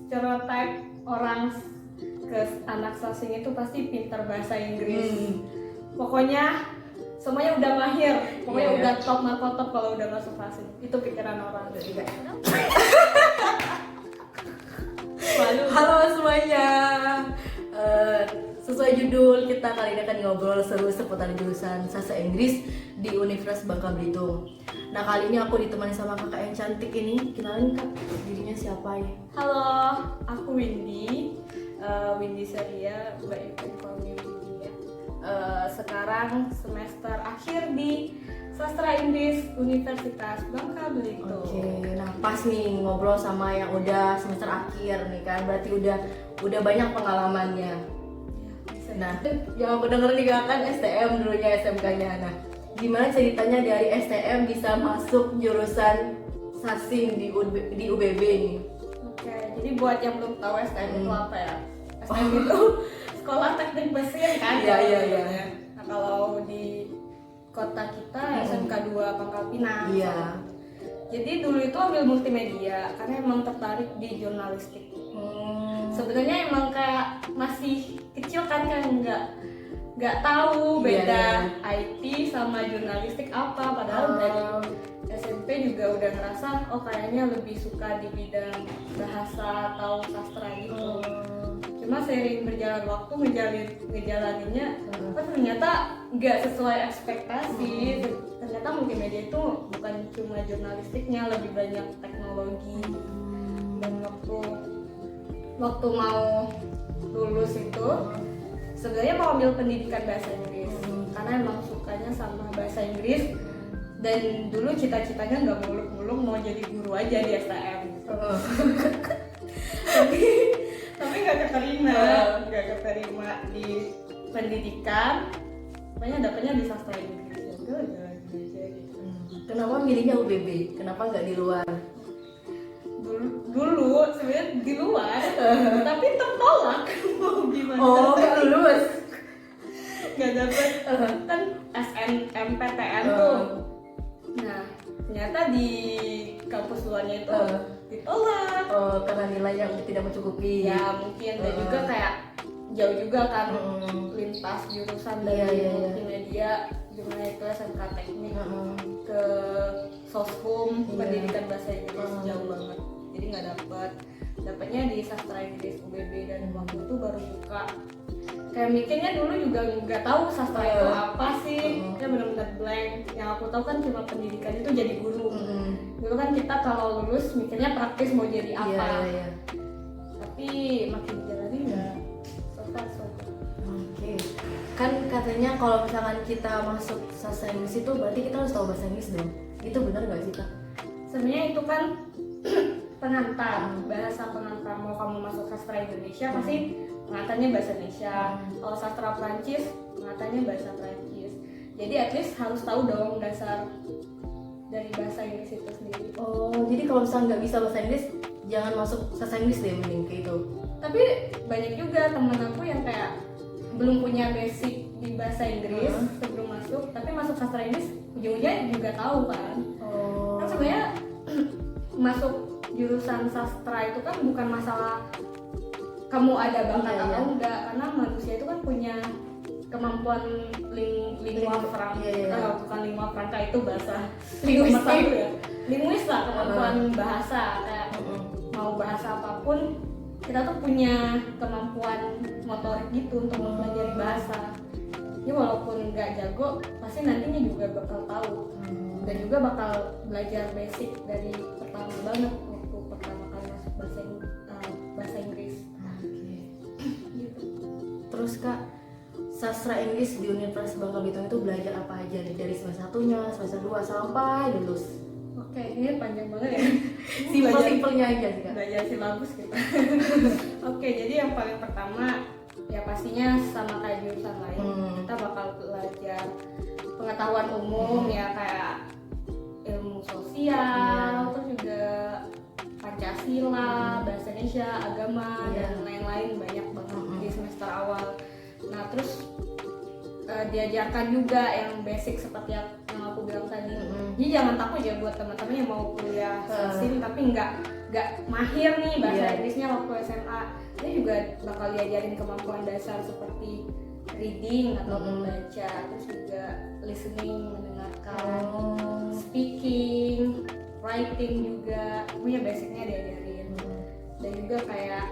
stereotype orang ke anak sasing itu pasti pintar bahasa Inggris. Pokoknya semuanya udah mahir, pokoknya udah top markotop kalau udah masuk sasing. Itu pikiran orang juga. Halo semuanya. Sesuai judul, kita kali ini akan ngobrol seru seputar jurusan Sastra Inggris di Universitas Bangka Belitung. Nah, kali ini aku ditemani sama kakak yang cantik ini. Kenalin kak, dirinya siapa ya? Halo, aku Windy. Windy Seria, Mbak Ibu Informi Windy ya. Sekarang semester akhir di Sastra Inggris Universitas Bangka Belitung. Oke, nah pas nih ngobrol sama yang udah semester akhir nih kan, berarti udah banyak pengalamannya. Nah, yang aku denger nih kak kan STM dulunya SMK-nya. Nah, gimana ceritanya dari STM bisa masuk jurusan Sasing di UBB nih? Oke, jadi buat yang belum tahu STM itu apa ya? STM itu Sekolah Teknik Mesin kan? Iya. Nah, kalau di kota kita SMK 2 Pangkal Pinang. Iya. Jadi dulu itu ambil multimedia karena emang tertarik di jurnalistik. Sebenarnya emang kayak masih kecil kan nggak tahu beda IT sama jurnalistik apa, padahal dari SMP juga udah ngerasa oh kayaknya lebih suka di bidang bahasa atau sastra gitu. Cuma seiring berjalan waktu ngejalaninnya ternyata nggak sesuai ekspektasi. Ternyata multimedia itu bukan cuma jurnalistiknya, lebih banyak teknologi. Dan waktu mau lulus itu sebenarnya mau ambil pendidikan bahasa Inggris karena emang sukanya sama bahasa Inggris, dan dulu cita-citanya nggak muluk-muluk mau jadi guru aja di STM gitu. tapi nggak keterima di pendidikan, makanya dapetnya di sastra Inggris. Udah jalan aja gitu. Kenapa milihnya UBB? Kenapa nggak di luar? Dulu sebenarnya di luar tapi tertolak. Mau gimana? Oh, nggak lulus? Nggak dapet kan SNMPTN tuh. Nah ternyata di kampus luarnya itu ditolak. Karena nilai yang tidak mencukupi. Ya mungkin, dan juga kayak jauh juga kan lintas jurusan dari multimedia, gimana itu SMK Teknik ke Soshum pendidikan bahasa Inggris jauh banget, jadi nggak dapatnya di Sastra Inggris UBB. Dan waktu itu baru buka, kayak mikirnya dulu juga nggak tahu sastra itu apa sih, kayak benar-benar blank. Yang aku tahu kan cuma pendidikan itu jadi guru. Dulu kan kita kalau lulus mikirnya praktis mau jadi apa. Tapi makin jalani nggak Oke. Kan katanya kalau misalkan kita masuk sastra Inggris itu berarti kita harus tahu bahasa Inggris dong. Itu benar nggak sih kak? Sebenarnya itu kan pengantar, bahasa pengantar. Mau kamu masuk sastra Indonesia pasti pengantarnya bahasa Indonesia. Kalau sastra Prancis pengantarnya bahasa Prancis. Jadi at least harus tahu dong dasar dari bahasa Inggris itu sendiri. Oh, jadi kalau misalnya nggak bisa bahasa Inggris jangan masuk sastra Inggris deh, mending kayak itu. Tapi banyak juga temen aku yang kayak belum punya basic di bahasa Inggris sebelum masuk, tapi masuk sastra Inggris ujung-ujungnya juga tahu kan. Kan sebenarnya masuk jurusan sastra itu kan bukan masalah kamu ada bakat atau enggak, karena manusia itu kan punya kemampuan lingua franca, bukan lingua franca itu bahasa linguistik ya, linguis lah, kemampuan bahasa. Kayak mau bahasa apapun kita tuh punya kemampuan motorik gitu untuk mempelajari bahasa. Jadi walaupun nggak jago, pasti nantinya juga bakal tahu dan juga bakal belajar basic dari pertama banget waktu pertama kali masuk bahasa Inggris. Gitu. Terus kak, sastra Inggris di Universitas Bangka Belitung itu belajar apa aja nih dari semester 1-nya, semester 2 sampai lulus? Oke, ini panjang banget ya. Simpel-simpelnya aja sih kak. Belajar silabus kita. Oke, jadi yang paling pertama ya pastinya sama kayak jurusan lain. Kita bakal belajar pengetahuan umum ya, kayak ilmu sosial, terus juga Pancasila, bahasa Indonesia, agama, dan lain-lain, banyak banget di semester awal. Nah terus diajarkan juga yang basic seperti yang aku bilang tadi. Jadi jangan takut ya buat teman-teman yang mau kuliah Sasing tapi nggak nggak mahir nih bahasa Iya. Inggrisnya waktu SMA, dia juga bakal diajarin kemampuan dasar seperti reading atau membaca, terus juga listening, mendengarkan, speaking, writing juga, punya basicnya diajarin. Dan juga kayak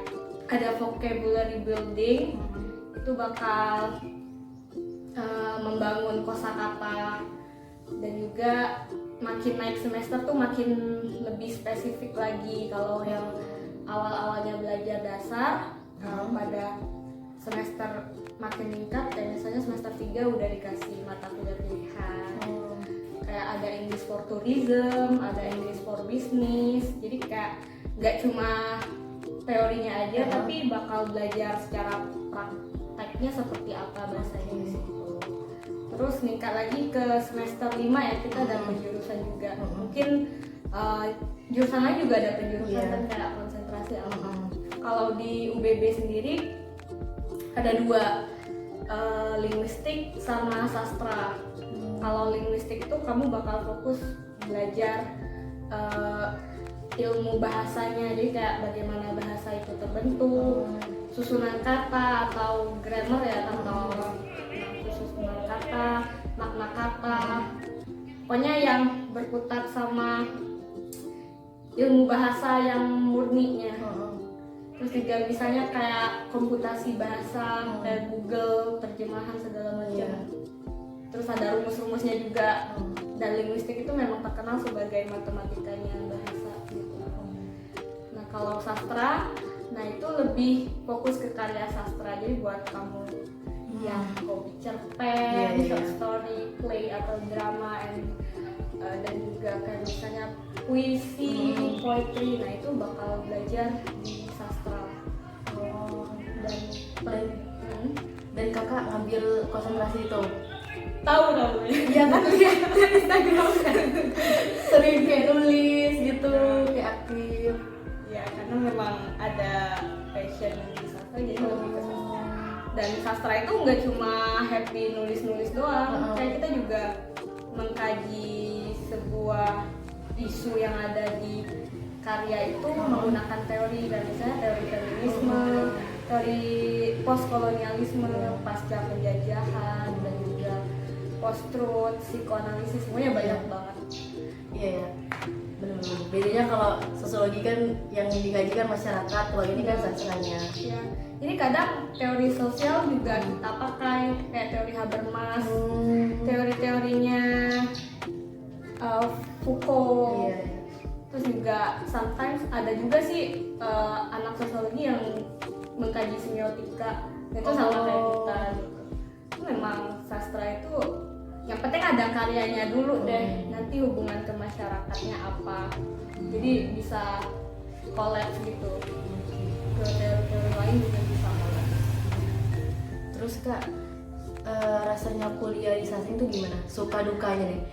ada vocabulary building, itu bakal membangun kosakata, dan juga makin naik semester tuh makin lebih spesifik lagi. Kalau yang awal-awalnya belajar dasar, pada semester makin meningkat, dan misalnya semester 3 udah dikasih mata kuliah pilihan. Kayak ada English for Tourism, ada English for Business, jadi kayak nggak cuma teorinya aja, tapi bakal belajar secara prakteknya seperti apa bahasa Inggris itu. Terus meningkat lagi ke semester 5 ya, kita ada penjurusan juga. Mungkin jurusan lain juga ada penjurusan kan, kayak konsentrasi apa. Kalau di UBB sendiri ada 2, linguistik sama sastra. Kalau linguistik itu kamu bakal fokus belajar ilmu bahasanya, jadi kayak bagaimana bahasa itu terbentuk, susunan kata atau grammar ya, atau susunan kata, makna kata, pokoknya yang berkutat sama ilmu bahasa yang murninya. Terus juga misalnya kayak komputasi bahasa, kayak Google, terjemahan segala macam. Terus ada rumus-rumusnya juga. Dan linguistik itu memang terkenal sebagai matematikanya bahasa gitu. Nah kalau sastra, nah itu lebih fokus ke karya sastra. Jadi buat kamu yang hobi cerpen, short story, play atau drama, dan juga kayak misalnya puisi, poetry, nah itu bakal belajar di sastra. Dan kakak ngambil konsentrasi itu? Tahu Iya kan, lihat Instagram kan sering kayak nulis gitu, kayak aktif. Ya karena memang ada passion di sastra, jadi lebih ke sastra. Dan sastra itu nggak cuma happy nulis-nulis doang, kayak kita juga mengkaji sebuah isu yang ada di karya itu menggunakan teori, dan misalnya teori feminisme, teori postkolonialisme, pasca penjajahan, dan juga post-truth, psikoanalisis, semuanya banyak banget. Iya ya, benar-benar. Bedanya kalau sosiologi kan yang dikaji kan masyarakat, kalau ini kan sastranya. Ya, jadi kadang teori sosial juga kita pakai, kayak teori Habermas, teori-teorinya Foucault. Iya. Terus juga sometimes ada juga sih anak sosiologi yang mengkaji semiotika, itu sama kayak kita gitu. Itu memang sastra itu yang penting ada karyanya dulu deh, nanti hubungan ke masyarakatnya apa, jadi bisa collapse gitu, ke teori-teori lain juga bisa collapse. Terus kak, rasanya kuliah di Sasing tuh gimana? Suka dukanya nih?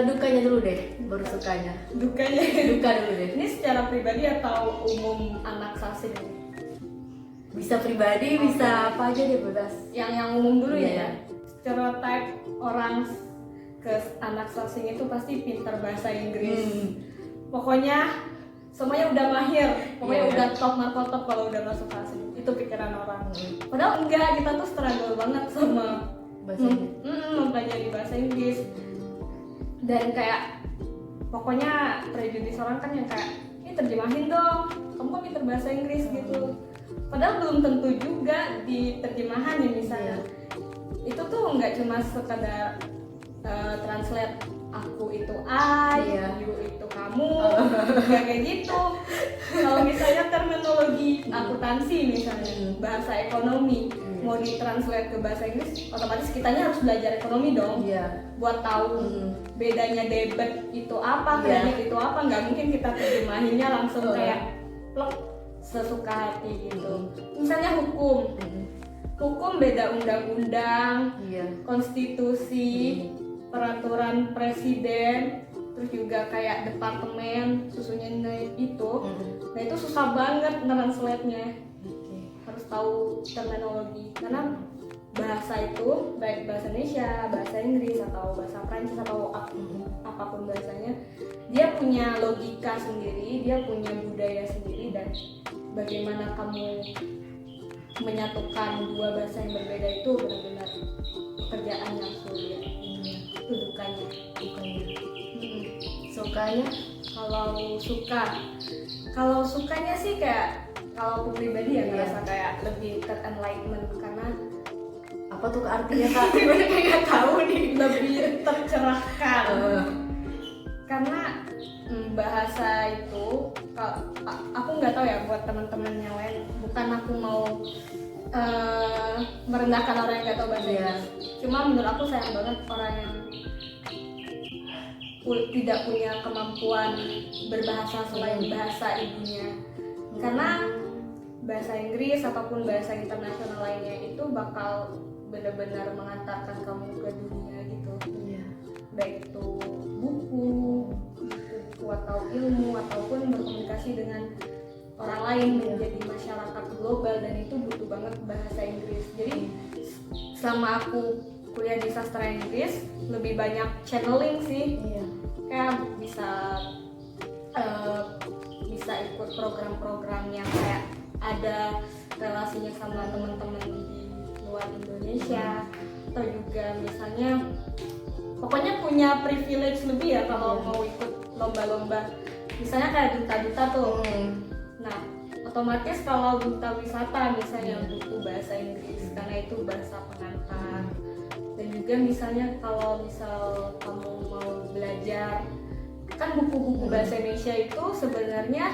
Dukanya dulu deh, baru sukanya. Dukanya Duka dulu deh. ini secara pribadi atau umum anak Sasing? Bisa pribadi, bisa apa aja deh, bebas. Yang umum dulu Iya. ya. Stereotype orang ke anak Sasing itu pasti pintar bahasa Inggris. Pokoknya semuanya udah mahir, pokoknya udah top marko top kalau udah masuk Sasing. Itu pikiran orang. Padahal enggak, kita tuh struggle banget sama Bahasa Inggris. mempelajari bahasa Inggris. Dan kayak pokoknya prejudis orang kan yang kayak, ini terjemahin dong, kamu kan pintar bahasa Inggris gitu. Padahal belum tentu juga di terjemahan ya misalnya. Itu tuh nggak cuma sekedar translate aku itu you itu kamu, nggak kayak gitu. Kalau misalnya terminologi akuntansi misalnya, bahasa ekonomi, mau ditranslate ke bahasa Inggris, otomatis kitanya harus belajar ekonomi dong. Buat tahu bedanya debit itu apa, kredit itu apa, nggak mungkin kita terjemahinnya langsung kayak plek sesuka hati gitu. Misalnya hukum beda undang-undang, konstitusi, peraturan presiden, terus juga kayak departemen susunnya itu. Nah itu susah banget translate-nya. Harus tahu terminologi karena bahasa itu, baik bahasa Indonesia, bahasa Inggris atau bahasa Prancis atau apapun bahasanya, dia punya logika sendiri, dia punya budaya sendiri, dan bagaimana kamu menyatukan dua bahasa yang berbeda itu benar-benar pekerjaan yang sulit. Itu dukanya. Sukanya? Kalau sukanya sih kayak, kalau aku pribadi ya ngerasa kayak lebih ter-enlightenment, karena Apa tuh artinya Kak? Gue kayak gak tahu nih. lebih tercerahkan. Karena bahasa itu, aku nggak tahu ya buat teman-teman yang lain, bukan aku mau merendahkan orang yang nggak tahu bahasa Inggris. Cuma menurut aku sayang banget orang yang tidak punya kemampuan berbahasa selain bahasa ibunya. Karena bahasa Inggris ataupun bahasa internasional lainnya itu bakal benar-benar mengantarkan kamu ke dunia gitu. Baik itu buku atau ilmu ataupun berkomunikasi dengan orang lain, menjadi masyarakat global, dan itu butuh banget bahasa Inggris. Jadi selama aku kuliah di sastra Inggris lebih banyak channeling sih. Kayak bisa ikut program-program yang kayak ada relasinya sama teman-teman di luar Indonesia, atau juga misalnya pokoknya punya privilege lebih ya kalau mau ikut lomba-lomba, misalnya kayak duta-duta tuh. Nah, otomatis kalau duta wisata misalnya butuh bahasa Inggris karena itu bahasa pengantar. Dan juga misalnya kalau misal kamu mau belajar, kan buku-buku bahasa Indonesia itu sebenarnya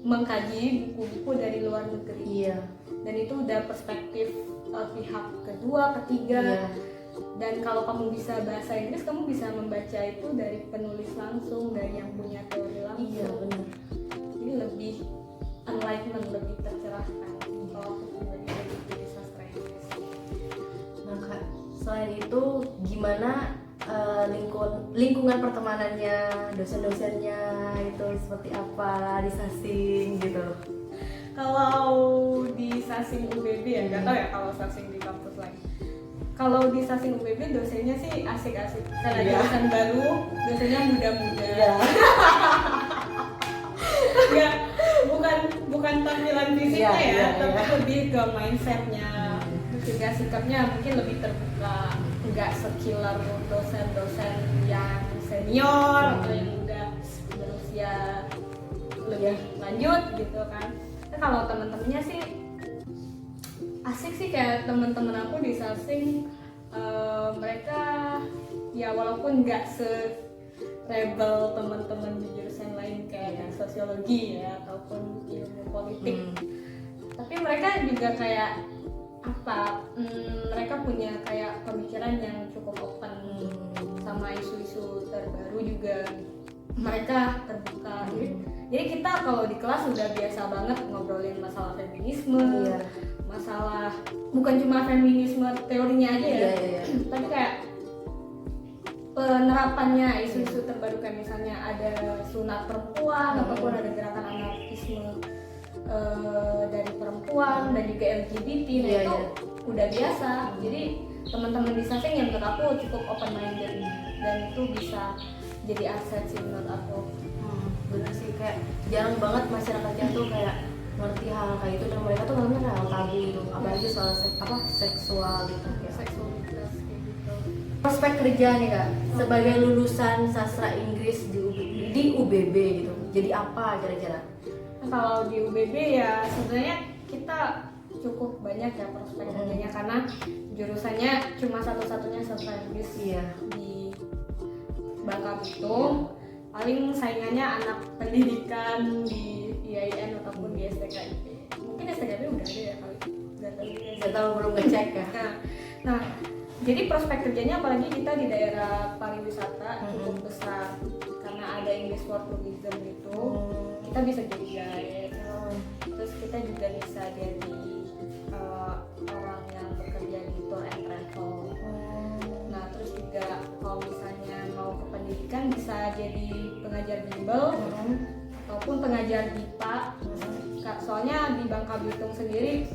mengkaji buku-buku dari luar negeri. Dan itu udah perspektif pihak kedua, ketiga. Dan kalau kamu bisa bahasa Inggris, kamu bisa membaca itu dari penulis langsung, dari yang punya teori langsung. Jadi lebih enlightenment, lebih tercerahkan kalau aku pribadi dari sastra Inggris. Nah Kak, selain itu gimana lingkungan pertemanannya, dosen-dosennya itu seperti apa di Sasing gitu? Kalau di Sasing UBB ya, nggak tahu ya kalau Sasing di kampus lain. Kalau di Sasing UBB dosennya sih asik-asik, karena dosen baru, dosennya muda-muda. Nggak, bukan tampilan fisiknya tapi lebih ke mindsetnya, juga sikapnya mungkin lebih terbuka, nggak sekilar dosen-dosen yang senior atau yang udah berusia lebih lanjut gitu kan. Nah, kalau teman-temannya sih asik sih, kayak teman-teman aku di Sasing, mereka ya walaupun nggak se-rebel teman-teman di jurusan lain kayak sosiologi ya ataupun ilmu politik, tapi mereka juga kayak mereka punya kayak pemikiran yang cukup open sama isu-isu terbaru juga. Mereka terbuka. Jadi kita kalau di kelas udah biasa banget ngobrolin masalah feminisme, masalah bukan cuma feminisme teorinya aja ya, tapi kayak penerapannya isu-isu terbaru, kayak misalnya ada sunat perempuan ataupun ada gerakan anarkisme dari perempuan dan juga LGBT. Nah itu udah biasa. Jadi teman-teman di Sasing yang menurut aku cukup open minded, dan itu bisa jadi aset sih menurut aku. Bener sih, kayak jarang banget masyarakatnya tuh kayak ngerti hal kayak itu, dan mereka tuh ngomongnya hal tabu gitu, apalagi soal seksual gitu, seksualitas kayak gitu. Prospek kerja nih Kak, sebagai lulusan sastra Inggris di UBB gitu, jadi apa kira-kira? Kalau di UBB ya sebenarnya kita cukup banyak ya prospek kerjanya, karena jurusannya cuma satu-satunya sastra Inggris di Bangka Belitung. Paling saingannya anak pendidikan di IAIN ataupun di STKIP. Mungkin STKIP udah ada ya kali, nggak tahu, belum ngecek ya. Nah, jadi prospek kerjanya apalagi kita di daerah pariwisata cukup besar, karena ada English for Tourism gitu. Kita bisa jadi guide, terus kita juga bisa jadi orang yang bekerja di tour and travel. Nah, terus juga kalau misalnya mau ke pendidikan bisa jadi pengajar bimbel ataupun pengajar BIPA. Soalnya di Bangka Belitung sendiri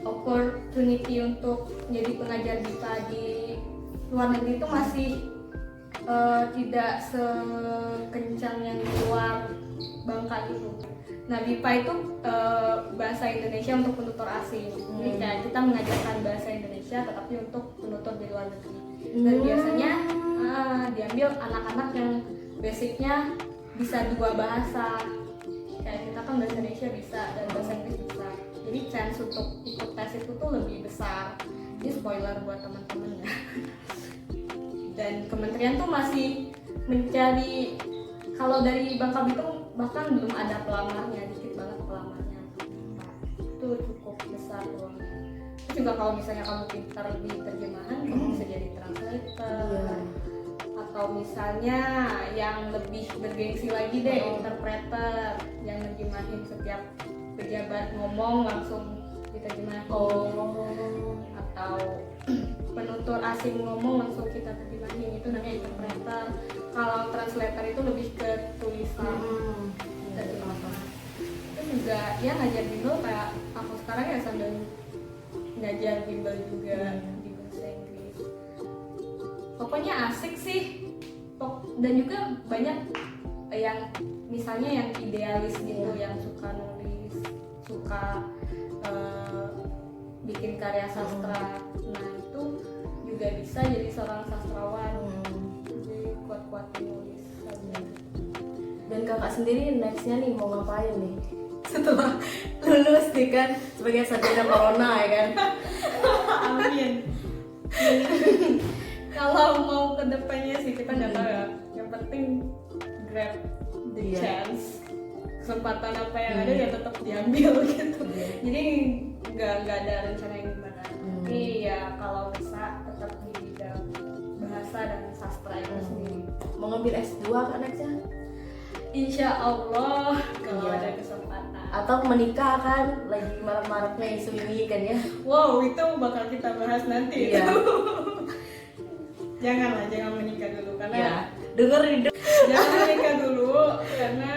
opportunity untuk jadi pengajar BIPA di luar negeri itu masih tidak sekencang yang di luar Bangka gitu. Nah, BIPA itu bahasa Indonesia untuk penutur asing. Jadi kayak kita mengajarkan bahasa Indonesia tetapi untuk penutur di luar negeri. Dan biasanya diambil anak-anak yang basicnya bisa 2 bahasa. Kayak kita kan bahasa Indonesia bisa dan bahasa Inggris bisa. Jadi chance untuk ikut tes itu tuh lebih besar. Ini spoiler buat teman-teman ya. Dan kementerian tuh masih mencari, kalau dari Bangka Belitung bahkan belum ada pelamarnya, dikit banget pelamarnya. Itu cukup besar peluangnya. Itu juga kalau misalnya kamu pintar di terjemahan, kamu bisa jadi translator. Atau misalnya yang lebih bergengsi lagi deh, interpreter yang nerjemahin setiap pejabat ngomong langsung diterjemahin. Atau penutur asing ngomong langsung kita terjemahin, itu namanya interpreter. Kalau translator itu lebih ke tulisan. Itu juga ya ngajar bimbel kayak aku sekarang ya sambil ngajar bimbel juga di bahasa Inggris. Pokoknya asik sih. Dan juga banyak yang misalnya yang idealis gitu, yang suka nulis, suka bikin karya sastra. Nah, itu juga bisa jadi seorang sastrawan. Jadi kuat-kuatin nulis. Dan kakak sendiri nextnya nih mau ngapain nih setelah lulus nih kan sebagai sarjana corona ya kan? Amin. Kalau mau ke depannya sih kita nggak tahu ya. Yang penting grab the chance. Kesempatan apa yang ada ya tetap diambil gitu. Jadi nggak ada rencana yang gimana. Tapi ya kalau bisa tetap di bidang bahasa dan sastra itu sendiri. Mau ngambil S2 kan nextnya? Insya Allah kalau ada kesempatan. Atau menikah kan, lagi marak-maraknya isu ini kan ya? Wow, itu bakal kita bahas nanti. Iya. Jangan menikah dulu karena dengerin. Jangan menikah dulu karena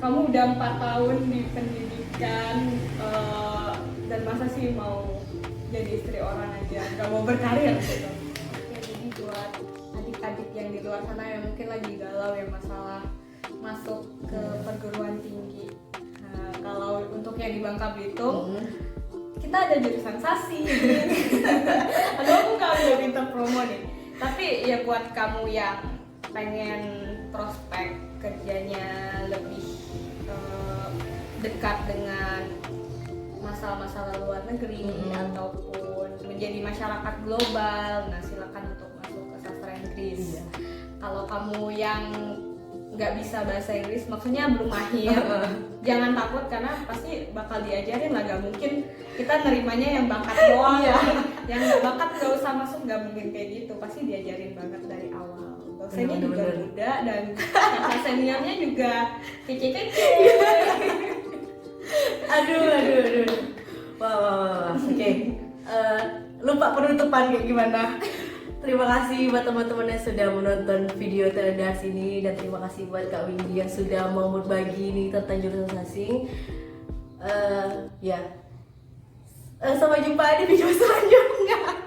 kamu udah 4 tahun di pendidikan dan masa sih mau jadi istri orang aja, nggak mau berkarir gitu. Oke, jadi buat adik-adik yang di luar sana yang mungkin lagi galau ya masalah masuk ke perguruan tinggi. Nah, kalau untuk yang di Bangka Belitung, kita ada jurusan sasi. Aduh, aku udah minta promo nih. Tapi ya buat kamu yang pengen prospek kerjanya lebih dekat dengan masalah-masalah luar negeri ataupun menjadi masyarakat global, nah silakan untuk masuk ke sastra Inggris. Kalau kamu yang nggak bisa bahasa Inggris, maksudnya belum mahir, jangan takut karena pasti bakal diajarin lah. Gak mungkin kita nerimanya yang bakat doang. Yang nggak bakat nggak usah masuk, nggak mungkin kayak gitu. Pasti diajarin banget dari awal. Dosennya juga muda dan kakak seniornya juga kece-kece. Aduh. Wah. Oke. Lupa penutupan kayak gimana? Terima kasih buat teman-teman yang sudah menonton video Teledas ini, dan terima kasih buat Kak Windy yang sudah mau berbagi nih tentang jurusan asing. Sampai jumpa di video selanjutnya.